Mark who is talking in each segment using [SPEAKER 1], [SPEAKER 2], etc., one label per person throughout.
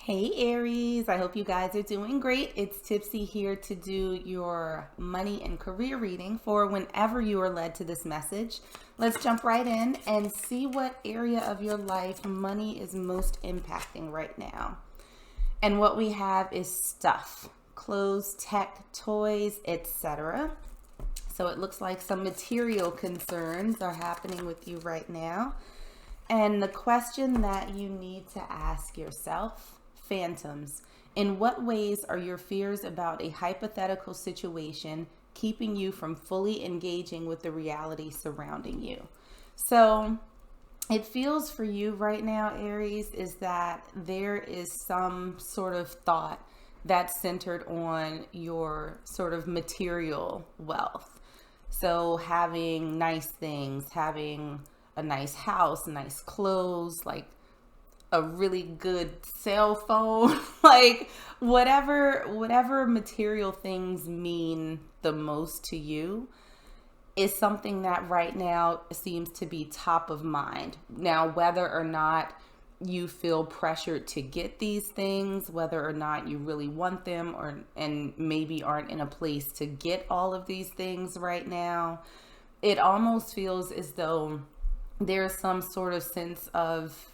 [SPEAKER 1] Hey Aries, I hope you guys are doing great. It's Tipsy here to do your money and career reading for whenever you are led to this message. Let's jump right in and see what area of your life money is most impacting right now. And what we have is stuff, clothes, tech, toys, etc. So it looks like some material concerns are happening with you right now. And the question that you need to ask yourself: phantoms. In what ways are your fears about a hypothetical situation keeping you from fully engaging with the reality surrounding you? So it feels for you right now, Aries, is that there is some sort of thought that's centered on your sort of material wealth. So having nice things, having a nice house, nice clothes, like a really good cell phone, like whatever material things mean the most to you is something that right now seems to be top of mind. Now, whether or not you feel pressured to get these things, whether or not you really want them, and maybe aren't in a place to get all of these things right now, it almost feels as though there's some sort of sense of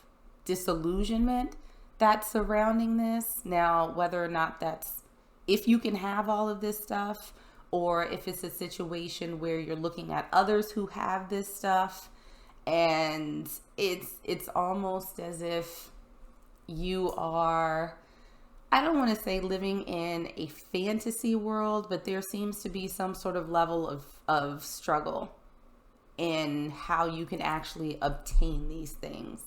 [SPEAKER 1] disillusionment that's surrounding this. Now, whether or not that's if you can have all of this stuff, or if it's a situation where you're looking at others who have this stuff, and it's almost as if you are, I don't want to say living in a fantasy world, but there seems to be some sort of level of struggle in how you can actually obtain these things.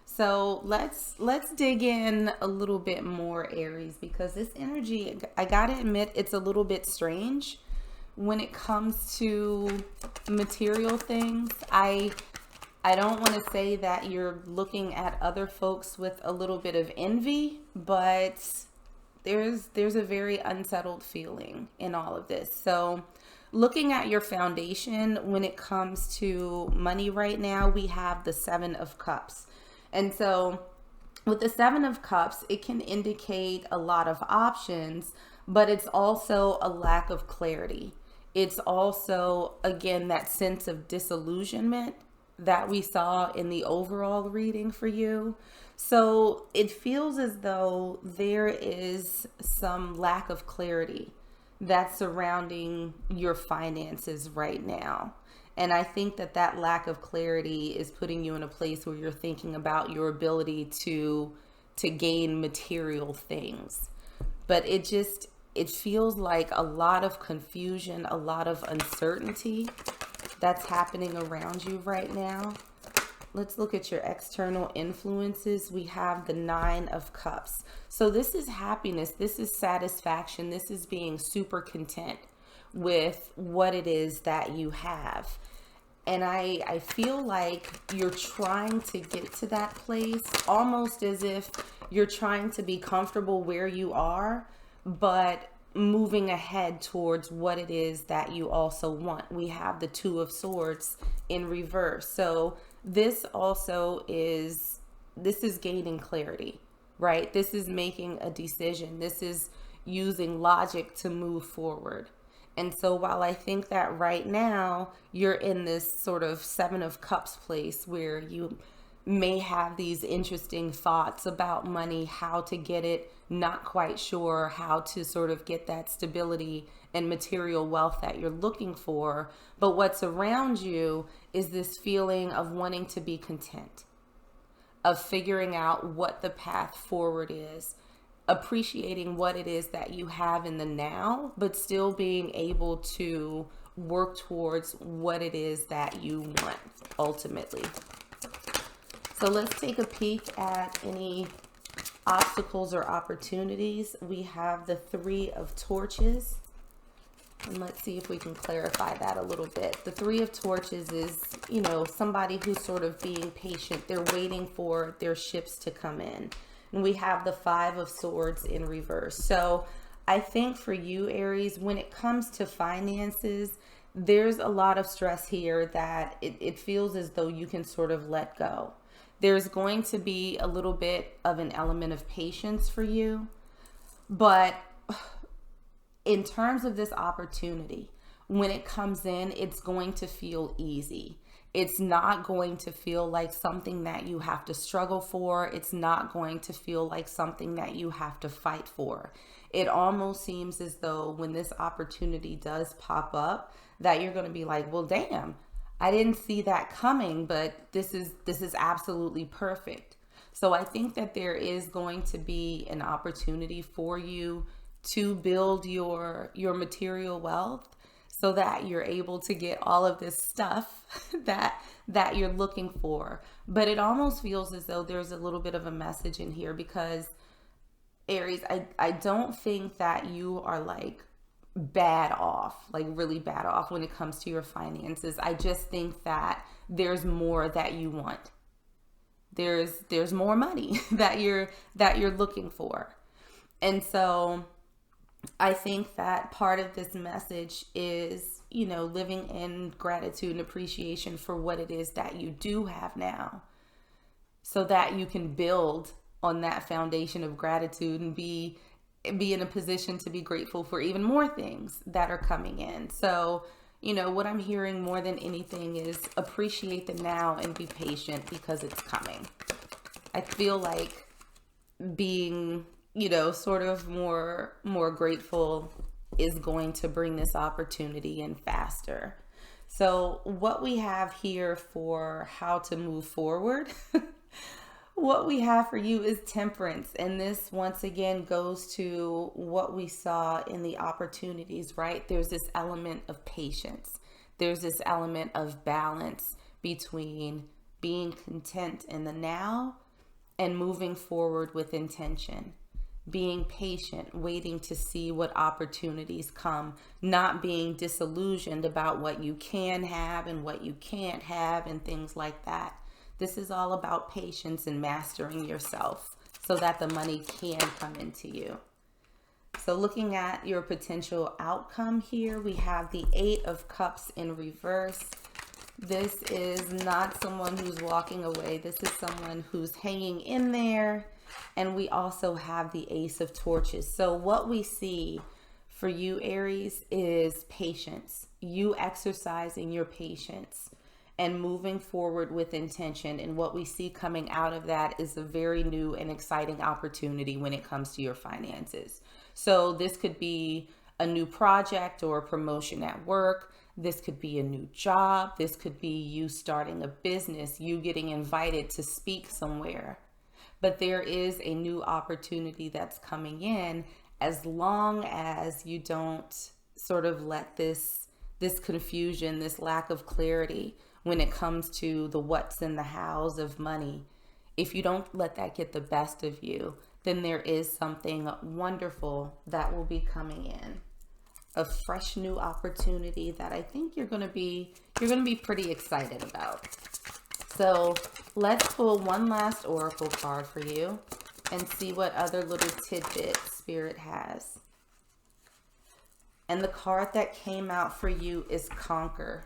[SPEAKER 1] So let's dig in a little bit more, Aries, because this energy, I gotta admit, it's a little bit strange when it comes to material things. I don't want to say that you're looking at other folks with a little bit of envy, but there's a very unsettled feeling in all of this. So looking at your foundation when it comes to money right now, we have the Seven of Cups. And so with the Seven of Cups, it can indicate a lot of options, but it's also a lack of clarity. It's also, again, that sense of disillusionment that we saw in the overall reading for you. So it feels as though there is some lack of clarity that's surrounding your finances right now. And I think that lack of clarity is putting you in a place where you're thinking about your ability to gain material things. But it feels like a lot of confusion, a lot of uncertainty that's happening around you right now. Let's look at your external influences. We have the Nine of Cups. So this is happiness. This is satisfaction. This is being super content with what it is that you have. And I feel like you're trying to get to that place, almost as if you're trying to be comfortable where you are, but moving ahead towards what it is that you also want. We have the Two of Swords in reverse. So this is gaining clarity, right? This is making a decision. This is using logic to move forward. And so while I think that right now you're in this sort of Seven of Cups place where you may have these interesting thoughts about money, how to get it, not quite sure how to sort of get that stability and material wealth that you're looking for. But what's around you is this feeling of wanting to be content, of figuring out what the path forward is, appreciating what it is that you have in the now, but still being able to work towards what it is that you want ultimately. So let's take a peek at any obstacles or opportunities. We have the Three of Torches. And let's see if we can clarify that a little bit. The Three of Torches is, somebody who's sort of being patient. They're waiting for their ships to come in. And we have the Five of Swords in reverse. So I think for you, Aries, when it comes to finances, there's a lot of stress here that it feels as though you can sort of let go. there's going to be a little bit of an element of patience for you. But in terms of this opportunity, when it comes in, it's going to feel easy. It's not going to feel like something that you have to struggle for. It's not going to feel like something that you have to fight for. It almost seems as though when this opportunity does pop up, that you're going to be like, well, damn, I didn't see that coming, but this is absolutely perfect. So I think that there is going to be an opportunity for you to build your material wealth, so that you're able to get all of this stuff that you're looking for. But it almost feels as though there's a little bit of a message in here, because Aries, I don't think that you are like bad off, like really bad off when it comes to your finances. I just think that there's more that you want. There's more money that you're looking for. And so I think that part of this message is, living in gratitude and appreciation for what it is that you do have now, so that you can build on that foundation of gratitude and be in a position to be grateful for even more things that are coming in. So, what I'm hearing more than anything is appreciate the now and be patient, because it's coming. I feel like being sort of more grateful is going to bring this opportunity in faster. So what we have here for how to move forward, what we have for you is Temperance. And this once again goes to what we saw in the opportunities, right? There's this element of patience. There's this element of balance between being content in the now and moving forward with intention. Being patient, waiting to see what opportunities come, not being disillusioned about what you can have and what you can't have and things like that. This is all about patience and mastering yourself so that the money can come into you. So looking at your potential outcome here, we have the 8 of Cups in reverse. This is not someone who's walking away. This is someone who's hanging in there. And we also have the Ace of Torches. So what we see for you, Aries, is patience. You exercising your patience and moving forward with intention. And what we see coming out of that is a very new and exciting opportunity when it comes to your finances. So this could be a new project or a promotion at work. This could be a new job. This could be you starting a business, you getting invited to speak somewhere. But there is a new opportunity that's coming in, as long as you don't sort of let this confusion, this lack of clarity when it comes to the what's and the hows of money. If you don't let that get the best of you, then there is something wonderful that will be coming in. A fresh new opportunity that I think you're going to be pretty excited about. So let's pull one last oracle card for you and see what other little tidbits Spirit has. And the card that came out for you is Conquer.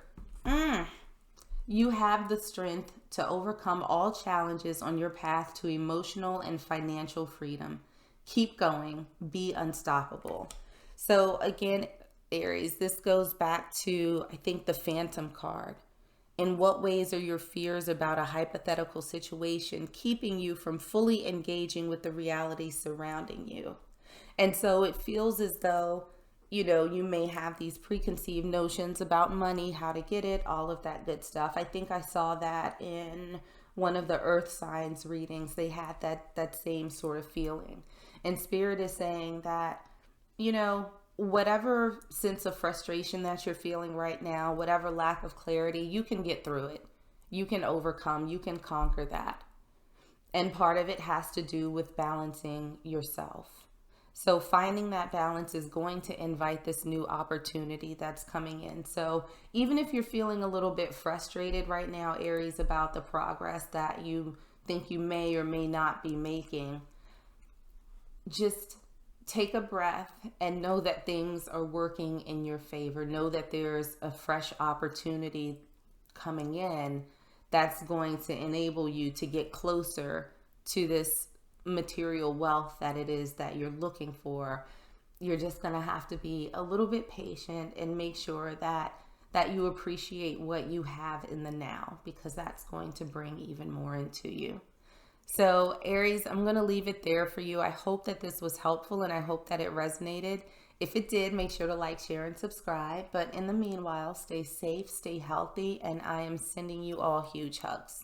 [SPEAKER 1] You have the strength to overcome all challenges on your path to emotional and financial freedom. Keep going. Be unstoppable. So again, Aries, this goes back to, I think, the Phantom card. In what ways are your fears about a hypothetical situation keeping you from fully engaging with the reality surrounding you? And so it feels as though, you may have these preconceived notions about money, how to get it, all of that good stuff. I think I saw that in one of the earth signs readings. They had that same sort of feeling. And Spirit is saying that, whatever sense of frustration that you're feeling right now, whatever lack of clarity, you can get through it. You can overcome, you can conquer that. And part of it has to do with balancing yourself. So finding that balance is going to invite this new opportunity that's coming in. So even if you're feeling a little bit frustrated right now, Aries, about the progress that you think you may or may not be making, just take a breath and know that things are working in your favor. Know that there's a fresh opportunity coming in that's going to enable you to get closer to this material wealth that it is that you're looking for. You're just going to have to be a little bit patient and make sure that you appreciate what you have in the now, because that's going to bring even more into you. So Aries, I'm going to leave it there for you. I hope that this was helpful and I hope that it resonated. If it did, make sure to like, share, and subscribe. But in the meanwhile, stay safe, stay healthy, and I am sending you all huge hugs.